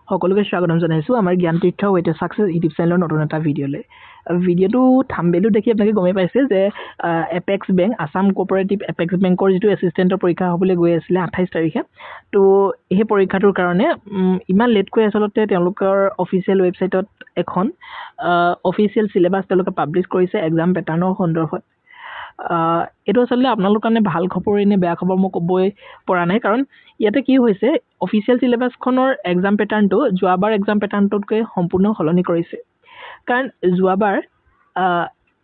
সকলোকে স্বাগতম জনাইছো আমাৰ জ্ঞান তীৰ্থ ৱেট সাকসেস ইউটিউব চেনেলৰ নতুন এটা ভিডিঅ'লৈ ভিডিঅ'টো থাম্বনেইলটো দেখি আপোনালোকে গমে পাইছে যে apex bank Assam cooperative apex বেংকৰ যেটো এসিস্টেন্টৰ পৰীক্ষা হ'বলৈ গৈ আছিল 28 তাৰিখে তো এই পৰীক্ষাটোৰ কাৰণে ইমান লেট কৰি আসলতে তেওঁলোকৰ অফিচিয়েল ৱেবছাইটত এখন অফিচিয়েল সিলেবাস তেওঁলোকে পাবলিশ কৰিছে এক্সাম পেটাৰ্নৰ সন্দৰ্ভত এটো আসলে আপোনালোকৰ কাৰণে ভাল খবৰ নে বেয়া খবৰ মই কবই পৰা নাই কাৰণ ইয়াতে কি হৈছে অফিচিয়েল সিলেবাসখনৰ এক্সাম পেটাৰ্নটো যোৱাবাৰ এক্সাম পেটাৰ্নটোতকৈ সম্পূৰ্ণ সলনি কৰিছে কাৰণ যোৱাবাৰ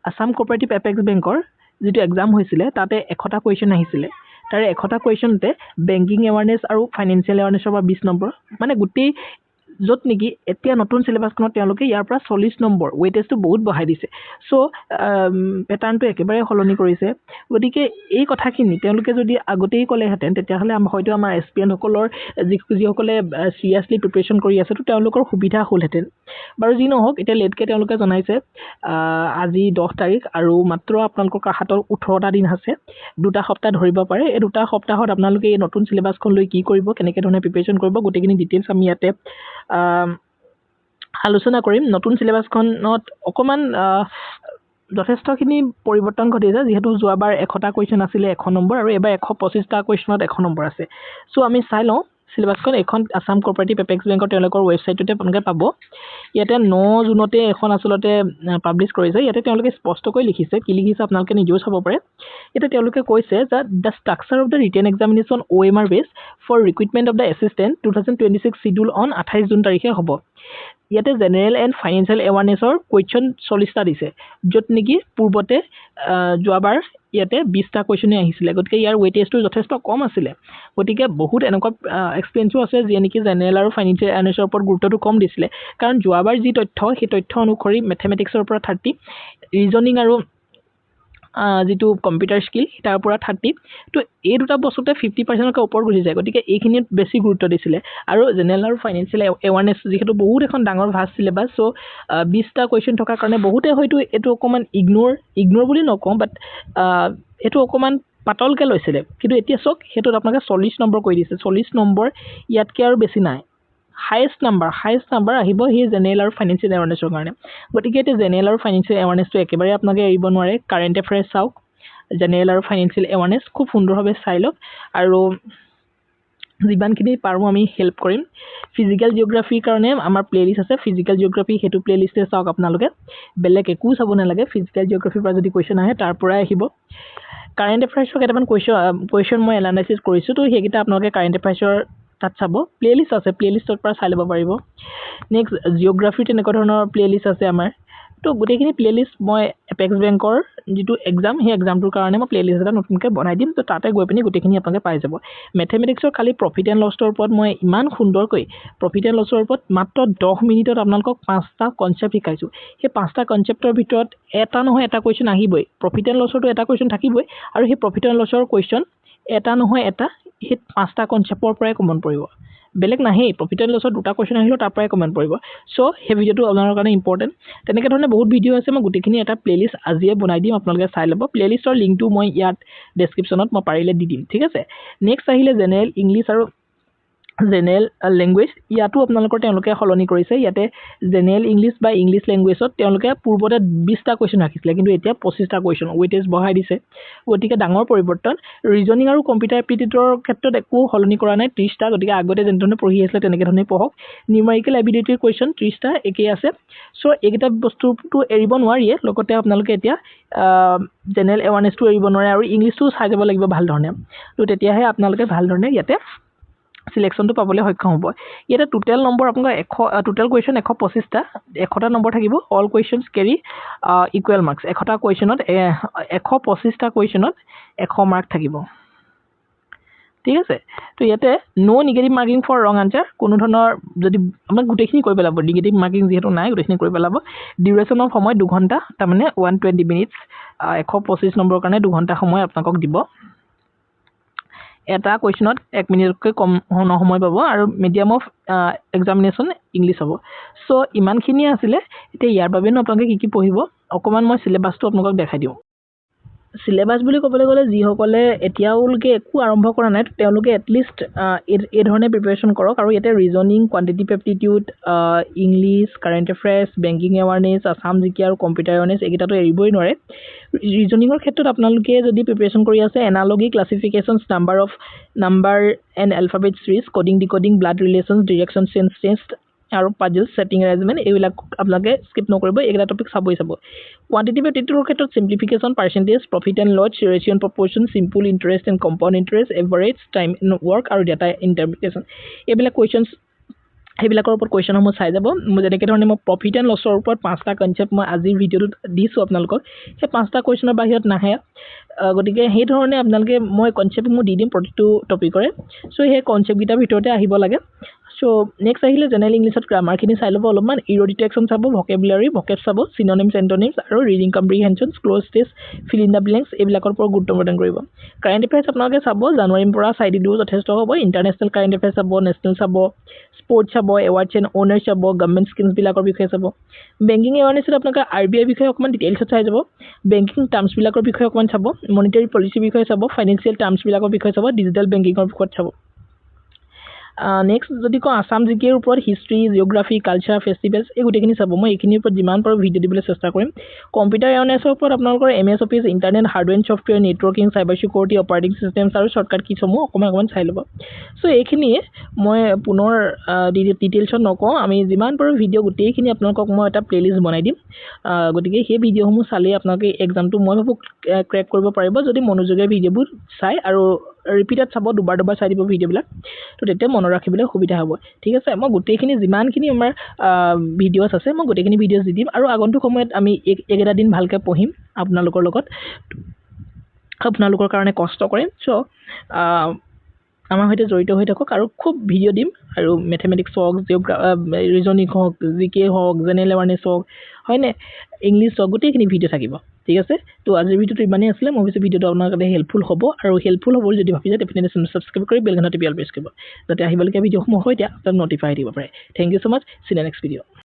আসাম কোঅপাৰেটিভ এপেক্স বেংকৰ যেটো এক্সাম হৈছিল তাতে 100টা কোৱেশ্চন আহিছিল তাৰে 100টা কোৱেশ্চনতে বেংকিং এৱাৰনেছ আৰু ফাইনান্সিয়েল এৱাৰনেছৰ পৰা 20 নম্বৰ মানে গুটেই যত নেকি এতিয়া নতুন সিলেবাসখনত তেওঁলোকে ইয়াৰ পৰা 40 নম্বৰ ওয়েটেজটো বহুত বঢ়াই দিছে সো পেটাৰ্নটো একেবাৰে সলনি কৰিছে গতিকে এই কথাখিনি তেওঁলোকে যদি আগতেই ক'লে হেতেন তেতিয়াহলে হয়তো আমাৰ এসপিএন সকলৰ যিসকলে সিৰিয়াসলি প্ৰিপাৰেচন কৰি আছে তো তেওঁলোকৰ সুবিধা হ'লহেতেন বাৰু যি নহওক এতিয়া লেটকে তেওঁলোকে জনাইছে আজি 10 তাৰিখ আৰু মাত্ৰ আপোনালোকৰ হাতত 18টা দিন আছে দুটা সপ্তাহ ধৰিব পাৰে এই দুটা সপ্তাহত আপোনালোকে এই নতুন সিলেবাসখন লৈ কি কৰিব কেনেকৈ ধৰণে প্ৰিপাৰেচন কৰিব গোটেইখিনি ডিটেইলছ আমি ইয়াতে আলোচনা কৰিম নতুন সিলেবাসখনত অকমান যথেষ্টখিনি পৰিৱৰ্তন ঘটিছে যেহেতু যোৱাবাৰ 100টা কোৱেশ্চন আছিল 100 নম্বৰ আৰু এবাৰ 125টা কোৱেশ্চনত 100 নম্বৰ আছে সো আমি চাই লওঁ সিলেবাসখন এখন আসাম কোঅপাৰেটিভ এপেক্স বেংকৰ তেওঁলোকৰ ৱেবছাইটতে আপোনালোকে পাব ইয়াতে 9 জুনতে এখন আসলতে পাবলিশ কৰিছে ইয়াতে তেওঁলোকে স্পষ্টকৈ লিখিছে কি লিখিছে আপোনালোকে নিজেও চাব পাৰে এটা তেওঁলোকে কৈছে যে the structure of the written examination OMR base for recruitment of the assistant 2026 schedule on 28 June তাৰিখে হ'ব ইয়াতে জেনাৰেল এণ্ড ফাইনান্সিয়েল এৱাৰনেছৰ কোৱেশ্চন 40টা দিছে যত নেকি পূৰ্বতে যোৱাবাৰ ইয়াতে 20টা কোৱেশ্চনে আহিছিল গতিকে ইয়াৰ ওয়েটেজটো যথেষ্ট কম আছিল গতিকে বহুত এনেকুৱা এক্সপেৰিয়েন্সও আছে যে নেকি জেনাৰেল আৰু ফাইনান্সিয়েল এৱাৰনেছৰ ওপৰত গুৰুত্বটো কম দিছিল কাৰণ যোৱাবাৰ যি তথ্য সেই তথ্য অনুসৰি ম্যাথমেটিক্সৰ পৰা 30 ৰিজনিং আৰু যেটো কম্পিউটাৰ স্কিল তাৰ পৰা 30 তো এই দুটা বস্তুতে 50% কৈ ওপৰ গুচি যায় গতিকে এইখিনিত বেছি গুৰুত্ব দিছিল আৰু জেনাৰেল আৰু ফাইনান্সিয়েল এৱাৰনেছ যেটো বহুত এখন ডাঙৰ ভাষ্ট সিলেবাস সো 20টা কোৱেশ্চন থকাৰ কাৰণে বহুতে হয়তো এটো অকমান ইগনোৰ বুলি নকওঁ বাট এটো অকমান পাতলকে লৈছিল কিন্তু এতিয়া সক হেতুত আপোনাক 40 নম্বৰ কৈ দিছে 40 নম্বৰ ইয়াতকে আৰু বেছি নাই হাইয়েস্ট নাম্বাৰ আহিব হি জেনাৰেল আৰু ফাইনান্সিয়েল এৱাৰনেছৰ কাৰণে গতিকে এতে জেনাৰেল আৰু ফাইনান্সিয়েল এৱাৰনেছটো একেবাৰে আপোনাক এৰিব নোৱাৰে কাৰেন্ট এফেয়াৰ্স চাওক জেনাৰেল আৰু ফাইনান্সিয়েল এৱাৰনেছ খুব সুন্দৰভাৱে চাই লওক আৰু যিমানখিনি পাৰো আমি হেল্প কৰিম ফিজিক্যাল জিওগ্ৰাফিৰ কাৰণে আমাৰ প্লেলিষ্ট আছে ফিজিক্যাল জিওগ্ৰাফি হেতু প্লেলিষ্টে চাওক আপোনালোকে বেলেগ একো চাব নালাগে ফিজিক্যাল জিওগ্ৰাফিৰ পৰা যদি কোৱেশ্চন আহে তাৰ পৰা আহিব কাৰেন্ট এফেয়াৰ্সৰ কেইটামান কোৱেশ্চন মই এনালাইসিস কৰিছো তো হেগিটা আপোনালোকে কাৰেন্ট এফেয়াৰ্সৰ তাত চাব প্লেলিষ্ট আছে প্লেলিষ্টৰ পৰা চাই ল'ব পাৰিব নেক্সট জিওগ্ৰাফি তেনেকুৱা ধৰণৰ প্লেলিষ্ট আছে আমাৰ তো গোটেইখিনি প্লেলিষ্ট মই এপেক্স বেংকৰ যেটো এক্সাম হে এক্সামটোৰ কাৰণে মই প্লেলিষ্ট এটা নতুনকৈ বনাই দিম তো তাতে গৈ পিনি গোটেইখিনি আপোনালোকে পাই যাব ম্যাথমেটিক্সৰ খালি প্ৰফিট এণ্ড লছৰ ওপৰত মই ইমান সুন্দৰকৈ প্ৰফিট এণ্ড লছৰ ওপৰত মাত্ৰ 10 মিনিটত আপোনালোকক 5টা কনসেপ্ট শিকাইছো সেই 5টা কনসেপ্টৰ ভিতৰত এটা নহয় এটা কোৱেশ্চন আহিবই প্ৰফিট এণ্ড লছৰটো এটা কোৱেশ্চন থাকিবই আৰু সেই প্ৰফিট এণ্ড লছৰ কোৱেশ্চন এটা নহয় এটা হে 5টা কনসেপ্টৰ পৰাই কমন পৰিব বেলেগ নাহে প্ৰফিট এণ্ড লছৰ দুটা কোৱেশ্চন আহিলো তাৰ পৰাই কমেন্ট পৰিব সো হে ভিডিওটো আপোনালোকৰ কাৰণে ইম্পৰ্টেন্ট তেনেকৈ ধৰণে বহুত ভিডিও আছে মই গুটেখিনি এটা প্লেলিষ্ট আজিয়ে বনাই দিম আপোনালোকে চাই ল'ব প্লেলিষ্টৰ লিংকটো মই ইয়াত ডেসক্ৰিপচনত মই পাৰিলে দি দিম ঠিক আছে নেক্সট আহিলে জেনাৰেল ইংলিশ আৰু জেনাৰেল ল্যাঙ্গুৱেজ ইয়াতো আপোনালোকৰ তেওঁলোকে সলনি কৰিছে ইয়াতে জেনাৰেল ইংলিশ বা ইংলিশ ল্যাঙ্গুৱেজত তেওঁলোকে পূৰ্বতে 20টা কোৱেশ্চন ৰাখিছিল কিন্তু এতিয়া 25টা কোৱেশ্চন ওয়েটেজ বঢ়াই দিছে গতিকে ডাঙৰ পৰিৱৰ্তন ৰিজনিং আৰু কম্পিউটাৰ এপ্টিটিউডৰ ক্ষেত্ৰত একো সলনি কৰা নাই 30টা গতিকে আগতে যেনে পঢ়ি আছিল তেনেকৈ ধৰণে পঢ়ক নিউমেৰিকেল এবিলিটিৰ কোৱেশ্চন 30টা একেই আছে সো এইকেইটা বস্তুটো এৰিব নোৱাৰিয়ে লগতে আপোনালোকে এতিয়া জেনাৰেল এৱাৰনেছটো এৰিব নোৱাৰে আৰু ইংলিশটো চাই যাব লাগিব ভাল ধৰণে তো তেতিয়াহে আপোনালোকে ভাল ধৰণে ইয়াতে সিলেকশনটো পাবলৈ সক্ষম হ'ব ইয়াতে টোটাল নম্বৰ আপোনাৰ 100 টোটাল কোৱেশ্চন 125টা 100টা নম্বৰ থাকিব all questions carry equal marks 100টা কোৱেশ্চনত 125টা কোৱেশ্চনত 100 মাৰ্ক থাকিব ঠিক আছে তো ইয়াতে no negative marking for wrong answer কোনো ধৰণৰ যদি আমাক গুটেখিনি কৈ পেলাব নেগেটিভ মাৰ্কিং যেহেতু নাই গুটেখিনি কৈ পেলাব ডিউৰেচন অফ সময় 2 ঘণ্টা তাৰ মানে 120 মিনিটস 125 নম্বৰৰ কাৰণে 2 ঘণ্টা সময় আপোনাক দিব এটা কোৱেশ্চনত 1 মিনিটকৈ কম সময় পাব আৰু মিডিয়াম অফ এক্সামিনেশন ইংলিশ হ'ব সো ইমানখিনি আছিল এতিয়া ইয়াৰ বাবে আপোনালোকে কি পঢ়িব অকমান মই সিলেবাসটো আপোনাক দেখাই দিও সিলেবাস বুলি ক'বলৈ গ'লে যিসকলে এতিয়ালৈকে একো আৰম্ভ কৰা নাই তেওঁলোকে এটলিষ্ট এই ধৰণে প্ৰিপাৰেশ্যন কৰক আৰু ইয়াতে reasoning quantitative aptitude English current affairs banking awareness Assam জিকে আৰু কম্পিউটাৰ এৱাৰনেছ এইকেইটাতো এৰিবই নোৱাৰে ৰিজনিঙৰ ক্ষেত্ৰত আপোনালোকে যদি প্ৰিপাৰেশ্যন কৰি আছে analogy classifications number and alphabet series coding decoding blood relations direction change test আৰু পাজল ছেটিং এৰেঞ্জমেণ্ট এইবিলাক আপোনালোকে স্কিপ নকৰিব এইকেইটা টপিক চাবই চাব কোৱান্টিটিভ এপ্টিটিউডৰ ক্ষেত্ৰত simplification percentage profit and loss ratio' and proportion simple interest and compound interest average time work আৰু ডাটা ইণ্টাৰপ্ৰিটেশ্যন এইবিলাক কুৱেশ্যনছ সেইবিলাকৰ ওপৰত কুৱেশ্যনসমূহ চাই যাব যেনেকৈ ধৰণে মই প্ৰফিট এণ্ড লছৰ ওপৰত 5টা কনচেপ্ট মই আজিৰ ভিডিঅ'টোত দিছোঁ আপোনালোকক সেই 5টা কুৱেশ্যনৰ বাহিৰত নাহে গতিকে সেই ধৰণে আপোনালোকে মই কনচেপ্টসমূহ দি দিম প্ৰতিটো টপিকৰে চ' সেই কনচেপ্টকেইটাৰ ভিতৰতে আহিব লাগে চ' নেক্সট আহিলে জেনেৰেল ইংলিছত গ্ৰামাৰখিনি চাই ল'ব অলপমান ইৰ ডিটেকশ্যন চাব ভকেবুলাৰী ভকেব চাব চিননিমছ এণ্টনিমছ আৰু reading comprehensions cloze test fill in the blanks এইবিলাকৰ ওপৰত গুৰুত্ব প্ৰদান কৰিব কাৰেণ্ট এফেয়াৰ্ছ আপোনালোকে চাব জানুৱাৰীৰ পৰা চাই দিলেও যথেষ্ট হ'ব ইণ্টাৰনেশ্যনেল কাৰেণ্ট এফেয়াৰ্ছ চাব নেশ্যনেল চাব স্পৰ্টছ চাব এৱাৰ্ডছ এণ্ড অনাৰ্ছ চাব গভৰ্ণমেণ্ট স্কিমছবিলাকৰ বিষয়ে চাব বেংকিং এৱাৰনেছত আপোনালোকে RBI বিষয়ে অকণমান ডিটেইলছত চাই যাব বেংকিং টাৰ্মছবিলাকৰ বিষয়ে অকণমান চাব মনিটাৰী পলিচিৰ বিষয়ে চাব ফাইনেন্সিয়েল টাৰ্মছবিলাকৰ বিষয়ে চাব ডিজিটেল বেংকিঙৰ বিষয়ে চাব নেক্সট যদি কওঁ আছাম জিকেৰ ওপৰত হিষ্ট্ৰী জিঅ'গ্ৰাফী কালচাৰ ফেষ্টিভেলছ এই গোটেইখিনি চাব মই এইখিনিৰ ওপৰত যিমান পাৰোঁ ভিডিঅ' দিবলৈ চেষ্টা কৰিম কম্পিউটাৰ এৱাৰনেছৰ ওপৰত আপোনালোকৰ MS office internet hardware and software networking cyber security operating systems আৰু শ্বৰ্টকাট কিসমূহ অকণমান চাই ল'ব চ' এইখিনিয়ে মই পুনৰ ডিটেইলছত নকওঁ আমি যিমান পাৰোঁ ভিডিঅ' গোটেইখিনি আপোনালোকক মই এটা প্লেলিষ্ট বনাই দিম গতিকে সেই ভিডিঅ'সমূহ চালেই আপোনালোকে এক্সামটো মই ভাবোঁ ক্ৰেক কৰিব পাৰিব যদি মনোযোগেৰে ভিডিঅ'বোৰ চাই আৰু ৰিপিটত চাব দুবাৰ চাই দিব ভিডিঅ'বিলাক তো তেতিয়া মনত ৰাখিবলৈ সুবিধা হ'ব ঠিক আছে মই গোটেইখিনি যিমানখিনি আমাৰ ভিডিঅ'ছ আছে মই গোটেইখিনি ভিডিঅ'ছ দি দিম আৰু আগন্তুক সময়ত আমি এইকেইটা দিন ভালকৈ পঢ়িম আপোনালোকৰ লগত আপোনালোকৰ কাৰণে কষ্ট কৰিম চ' আমাৰ সৈতে জড়িত হৈ থাকক আৰু খুব ভিডিঅ' দিম আৰু মেথমেটিক্স হওক ৰিজনিং হওক জিকে হওক জেনেৰেল এৱাৰনেছ হওক হয়নে ইংলিছ হওক গোটেইখিনি ভিডিঅ' থাকিব ঠিক আছে তো আজিৰ ভিডিঅ'টো ইমানেই আছিলে মই ভাবিছোঁ ভিডিঅ'টো আপোনাৰ কাৰণে হেল্পফুল হ'ব আৰু হেল্পফুল হ'ব যদি ভাবিছে ডেফিনেটলি ছাবস্ক্ৰাইব কৰি বেল ঘণ্টাটো প্ৰেছ কৰিব যাতে আহিবলগীয়া ভিডিঅ'সমূহ হয় এতিয়া আপোনাক নটিফাই দিব পাৰে থেংক ইউ ছ' মাছ চিন নেক্সট ভিডিঅ'